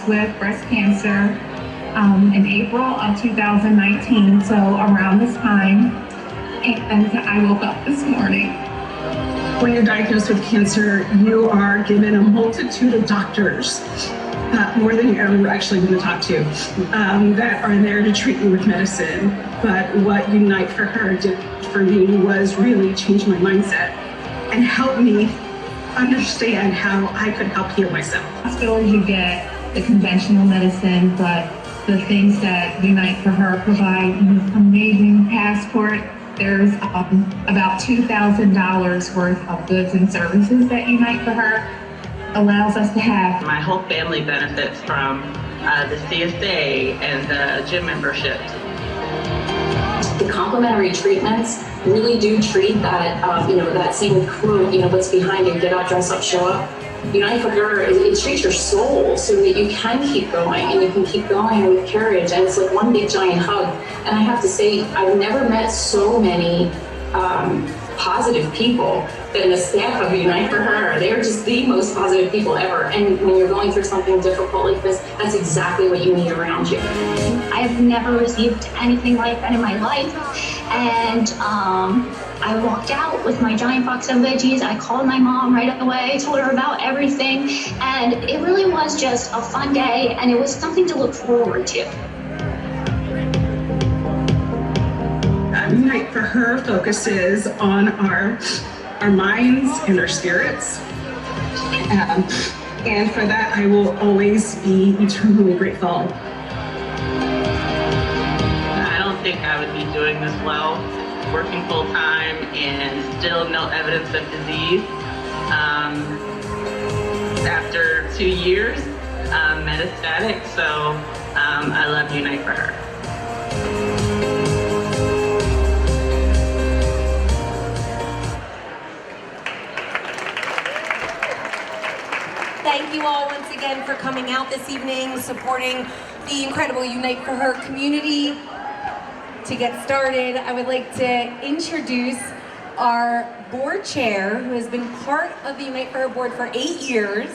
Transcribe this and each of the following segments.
diagnosed with breast cancer in April of 2019, so around this time, and I woke up this morning. When you're diagnosed with cancer, you are given a multitude of doctors, more than you ever actually want to talk to, that are there to treat you with medicine. But what Unite for Her did for me was really change my mindset and help me understand how I could help heal myself. Hospitals, you get the conventional medicine, but the things that Unite for Her provide, amazing passport. There's about $2,000 worth of goods and services that Unite for Her allows us to have. My whole family benefits from the CSA and the gym memberships. The complementary treatments really do treat that, that same crew, what's behind you, get up, dress up, show up. Unite for Her, it treats your soul so that you can keep going, and you can keep going with courage, and it's like one big giant hug. And I have to say, I've never met so many positive people than the staff of Unite for Her. They're just the most positive people ever. And when you're going through something difficult like this, that's exactly what you need around you. I've never received anything like that in my life. And I walked out with my giant box of veggies. I called my mom right away, told her about everything. And it really was just a fun day, and it was something to look forward to. Unite for Her focuses on our minds and our spirits. And for that, I will always be eternally grateful. I don't think I would be doing this well, working full time and still no evidence of disease. After 2 years, metastatic, so I love Unite for Her. Thank you all once again for coming out this evening, supporting the incredible Unite for Her community. To get started, I would like to introduce our board chair, who has been part of the Unite for Her board for 8 years,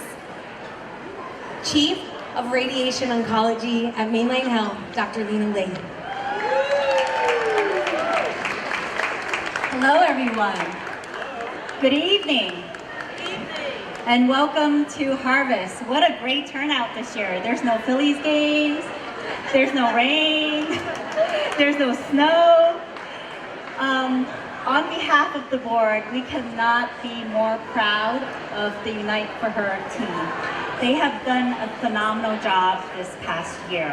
Chief of Radiation Oncology at Mainline Health, Dr. Lena Lee. Hello, everyone. Good evening. And welcome to Harvest. What a great turnout this year. There's no Phillies games, there's no rain, there's no snow. On behalf of the board, we cannot be more proud of the Unite for Her team. They have done a phenomenal job this past year.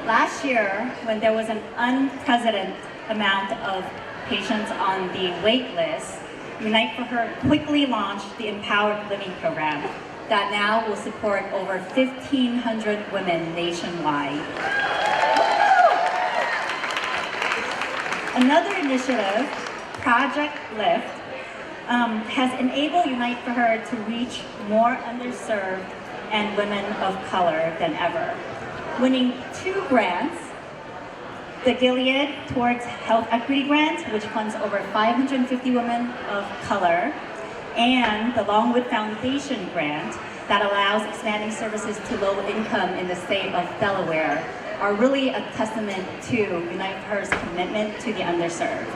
Last year, when there was an unprecedented amount of patients on the wait list, Unite for Her quickly launched the Empowered Living Program that now will support over 1,500 women nationwide. Another initiative, Project Lift, has enabled Unite for Her to reach more underserved and women of color than ever, winning 2 grants. The Gilead Towards Health Equity Grant, which funds over 550 women of color, and the Longwood Foundation Grant that allows expanding services to low income in the state of Delaware, are really a testament to Unite for Her's commitment to the underserved.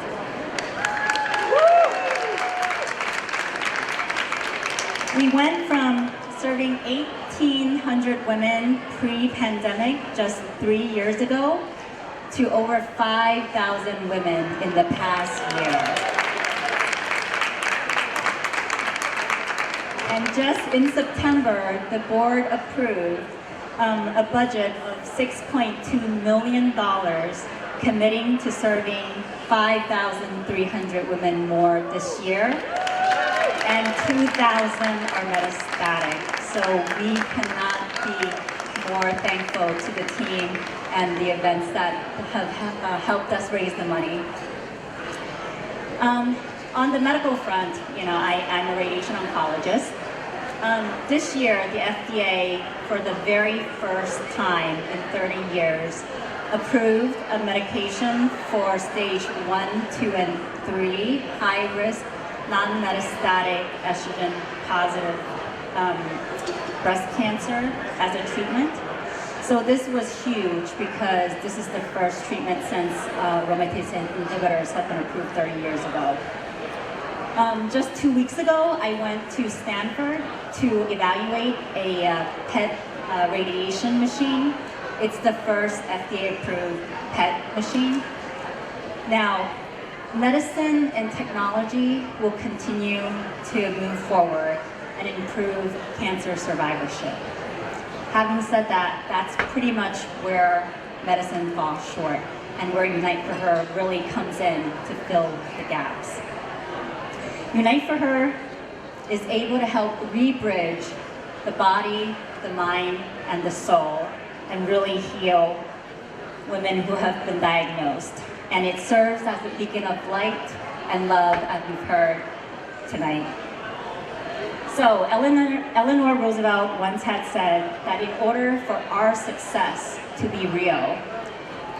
We went from serving 1,800 women pre-pandemic just 3 years ago to over 5,000 women in the past year. And just in September, the board approved a budget of $6.2 million, committing to serving 5,300 women more this year, and 2,000 are metastatic. So we cannot be more thankful to the team and the events that have helped us raise the money. On the medical front, I'm a radiation oncologist. This year, the FDA, for the very first time in 30 years, approved a medication for stage 1, 2, and 3 high-risk, non-metastatic estrogen-positive breast cancer as a treatment. So this was huge because this is the first treatment since aromatase inhibitors have been approved 30 years ago. Just 2 weeks ago, I went to Stanford to evaluate a PET radiation machine. It's the first FDA-approved PET machine. Now, medicine and technology will continue to move forward and improve cancer survivorship. Having said that, that's pretty much where medicine falls short and where Unite for Her really comes in to fill the gaps. Unite for Her is able to help rebridge the body, the mind, and the soul and really heal women who have been diagnosed. And it serves as a beacon of light and love, as we've heard tonight. So Eleanor Roosevelt once had said that in order for our success to be real,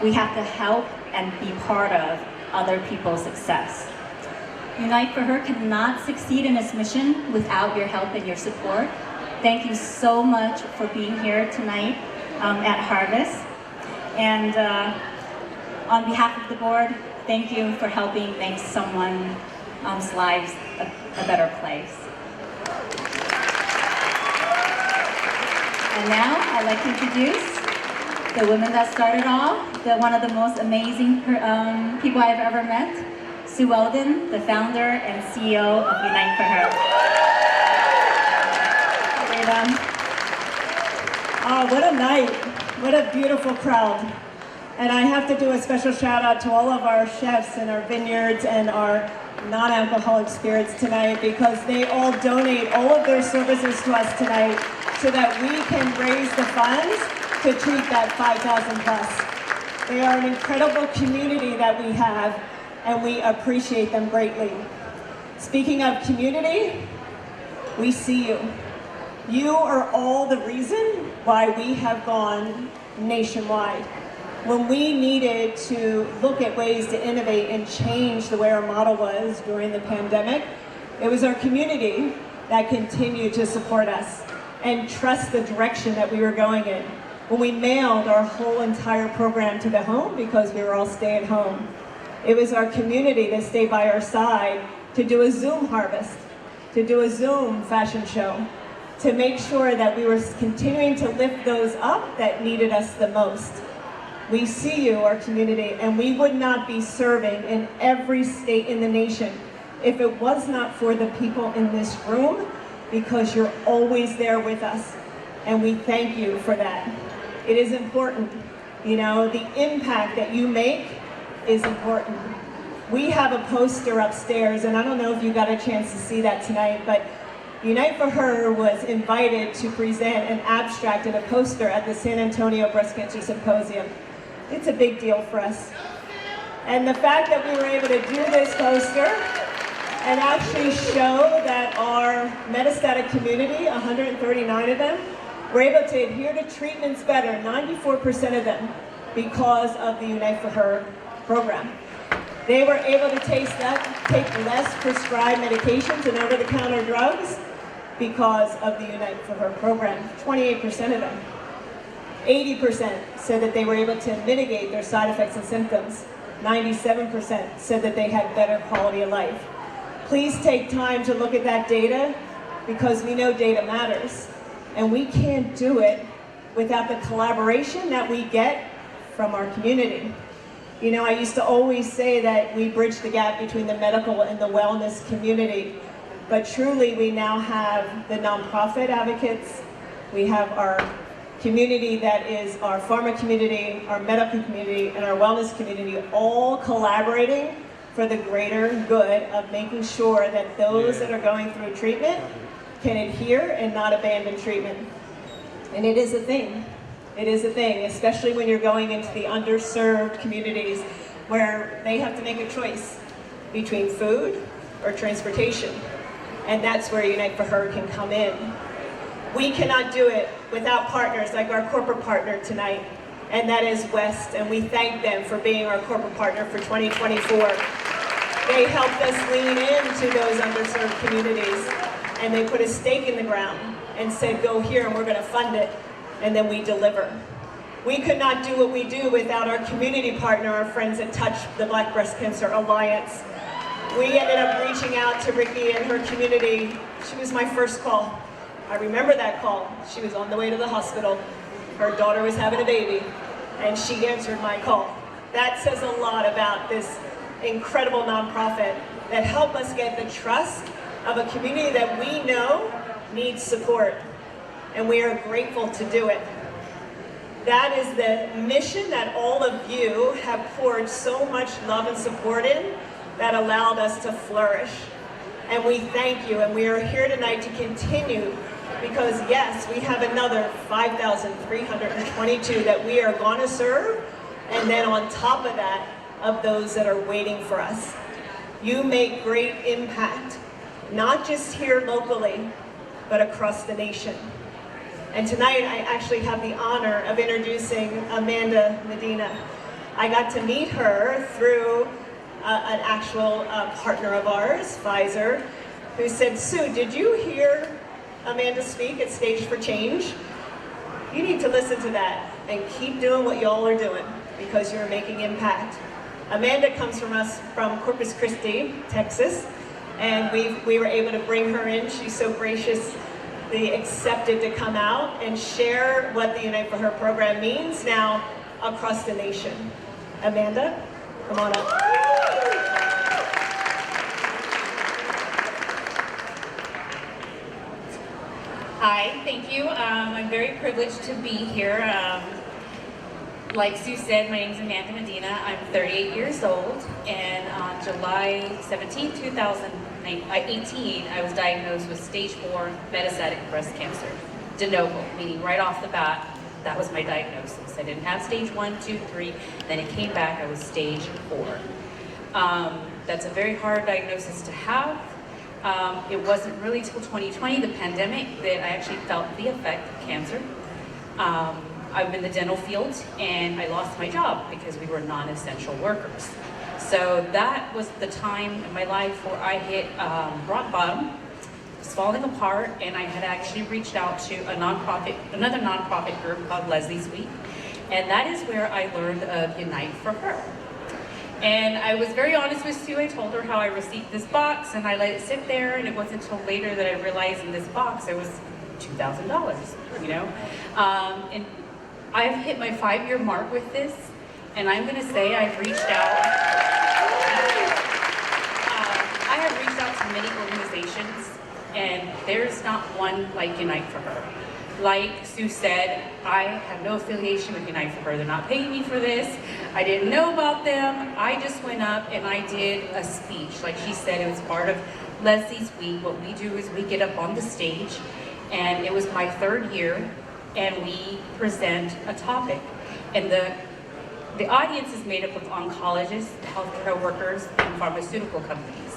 we have to help and be part of other people's success. Unite for Her cannot succeed in its mission without your help and your support. Thank you so much for being here tonight at Harvest. And on behalf of the board, thank you for helping make someone's lives a better place. And now I'd like to introduce the woman that started all, one of the most amazing people I've ever met, Sue Weldon, the founder and CEO of Unite for Her. Oh, what a night. What a beautiful crowd. And I have to do a special shout out to all of our chefs and our vineyards and our non-alcoholic spirits tonight, because they all donate all of their services to us tonight so that we can raise the funds to treat that 5,000 plus. They are an incredible community that we have, and we appreciate them greatly. Speaking of community, we see you. You are all the reason why we have gone nationwide. When we needed to look at ways to innovate and change the way our model was during the pandemic, it was our community that continued to support us and trust the direction that we were going in. When we mailed our whole entire program to the home because we were all stay at home, it was our community that stayed by our side to do a Zoom harvest, to do a Zoom fashion show, to make sure that we were continuing to lift those up that needed us the most. We see you, our community, and we would not be serving in every state in the nation if it was not for the people in this room, because you're always there with us, and we thank you for that. It is important. You know, the impact that you make is important. We have a poster upstairs, and I don't know if you got a chance to see that tonight, but Unite for Her was invited to present an abstract and a poster at the San Antonio Breast Cancer Symposium. It's a big deal for us. And the fact that we were able to do this poster and actually show that our metastatic community, 139 of them, were able to adhere to treatments better, 94% of them, because of the Unite for Her program. They were able to take less prescribed medications and over-the-counter drugs because of the Unite for Her program, 28% of them. 80% said that they were able to mitigate their side effects and symptoms. 97% said that they had better quality of life. Please take time to look at that data, because we know data matters. And we can't do it without the collaboration that we get from our community. You know, I used to always say that we bridge the gap between the medical and the wellness community, but truly we now have the nonprofit advocates, we have our community that is our pharma community, our medical community, and our wellness community all collaborating for the greater good of making sure that those that are going through treatment can adhere and not abandon treatment. And it is a thing. It is a thing, especially when you're going into the underserved communities where they have to make a choice between food or transportation. And that's where Unite for Her can come in. We cannot do it without partners like our corporate partner tonight, and that is West, and we thank them for being our corporate partner for 2024. They helped us lean into those underserved communities, and they put a stake in the ground, and said, go here and we're going to fund it, and then we deliver. We could not do what we do without our community partner, our friends at Touch the Black Breast Cancer Alliance. We ended up reaching out to Ricky and her community. She was my first call. I remember that call. She was on the way to the hospital. Her daughter was having a baby, and she answered my call. That says a lot about this incredible nonprofit that helped us get the trust of a community that we know needs support, and we are grateful to do it. That is the mission that all of you have poured so much love and support in that allowed us to flourish. And we thank you, and we are here tonight to continue, because yes, we have another 5,322 that we are going to serve, and then on top of that, of those that are waiting for us. You make great impact, not just here locally, but across the nation. And tonight, I actually have the honor of introducing Amanda Medina. I got to meet her through an actual partner of ours, Pfizer, who said, Sue, did you hear Amanda speak at Stage for Change? You need to listen to that and keep doing what y'all are doing, because you're making impact. Amanda comes from Corpus Christi, Texas, and we were able to bring her in. She's so graciously accepted to come out and share what the Unite for Her program means now across the nation. Amanda, come on up. Hi, thank you. I'm very privileged to be here. Like Sue said, my name is Amanda Medina. I'm 38 years old, and on July 17, 2018, I was diagnosed with stage 4 metastatic breast cancer, de novo, meaning right off the bat, that was my diagnosis. I didn't have stage 1, 2, 3, then it came back, I was stage 4. That's a very hard diagnosis to have. It wasn't really till 2020, the pandemic, that I actually felt the effect of cancer. I'm in the dental field, and I lost my job because we were non-essential workers. So that was the time in my life where I hit rock bottom, was falling apart, and I had actually reached out to another nonprofit group called Leslie's Week, and that is where I learned of Unite for Her. And I was very honest with Sue. I told her how I received this box, and I let it sit there, and it wasn't until later that I realized in this box there was $2,000, you know? And I've hit my 5-year mark with this, and I'm gonna say I've reached out. I have reached out to many organizations, and there's not one like Unite for Her. Like Sue said, I have no affiliation with Unite for Her. They're not paying me for this. I didn't know about them. I just went up and I did a speech. Like she said, it was part of Leslie's Week. What we do is we get up on the stage, and it was my 3rd year, and we present a topic. And the audience is made up of oncologists, healthcare workers, and pharmaceutical companies.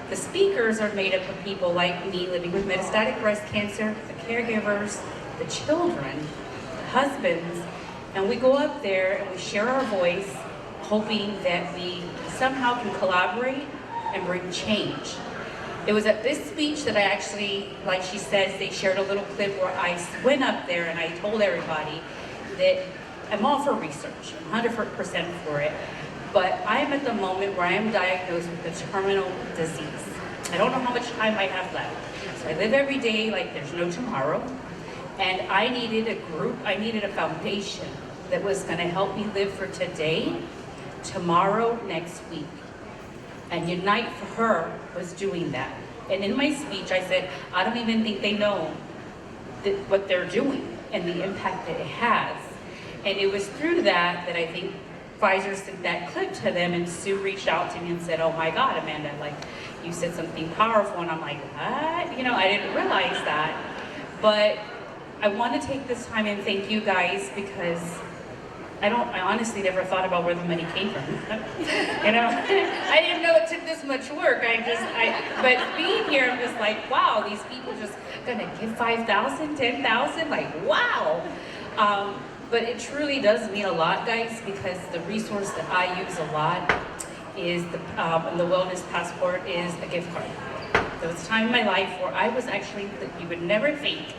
The speakers are made up of people like me living with metastatic breast cancer, the caregivers, the children, the husbands, and we go up there and we share our voice, hoping that we somehow can collaborate and bring change. It was at this speech that I actually, like she says, they shared a little clip where I went up there and I told everybody that I'm all for research, I'm 100% for it, but I am at the moment where I am diagnosed with a terminal disease. I don't know how much time I have left. So I live every day like there's no tomorrow, and I needed a group, I needed a foundation that was gonna help me live for today, tomorrow, next week. And Unite for Her was doing that. And in my speech, I said, I don't even think they know what they're doing and the impact that it has. And it was through that I think Pfizer sent that clip to them, and Sue reached out to me and said, oh my God, Amanda, like, you said something powerful. And I'm like, what? You know, I didn't realize that. But I want to take this time and thank you guys, because I honestly never thought about where the money came from. You know, I didn't know it took this much work. But being here, I'm just like, wow, these people just gonna give 5,000, 10,000, like, wow. But it truly does mean a lot, guys, because the resource that I use a lot is the Wellness Passport is a gift card. There was a time in my life where I was actually, you would never think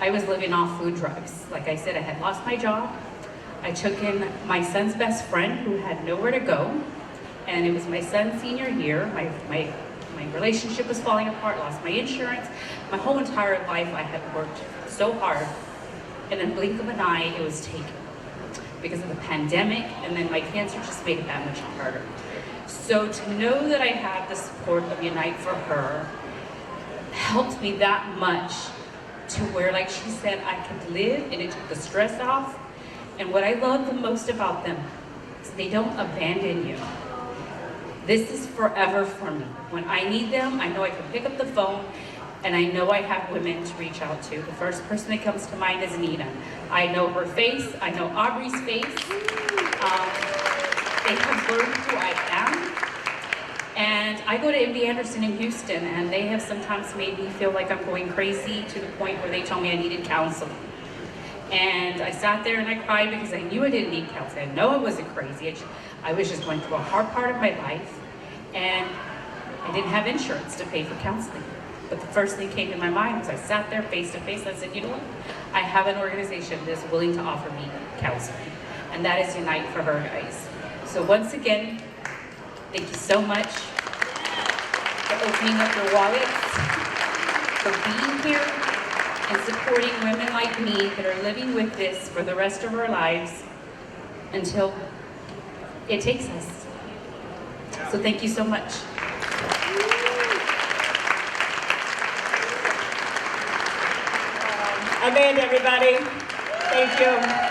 I was living off food drugs. Like I said, I had lost my job. I took in my son's best friend who had nowhere to go. And it was my son's senior year. My relationship was falling apart, lost my insurance. My whole entire life I had worked so hard. In a blink of an eye, it was taken because of the pandemic, and then my cancer just made it that much harder. So to know that I have the support of Unite for Her helped me that much to where, like she said, I could live, and it took the stress off. And what I love the most about them is they don't abandon you. This is forever for me. When I need them, I know I can pick up the phone, and I know I have women to reach out to. The first person that comes to mind is Nina. I know her face, I know Aubrey's face. They have learned who I am. And I go to MD Anderson in Houston, and they have sometimes made me feel like I'm going crazy to the point where they told me I needed counseling. And I sat there and I cried because I knew I didn't need counseling. I know I wasn't crazy. I was just going through a hard part of my life, and I didn't have insurance to pay for counseling. But the first thing came to my mind was I sat there face to face and I said, you know what? I have an organization that's willing to offer me counseling. And that is Unite for Her, guys. So once again, thank you so much for opening up your wallets, for being here, and supporting women like me that are living with this for the rest of our lives until it takes us. So thank you so much. Amanda, everybody. Thank you.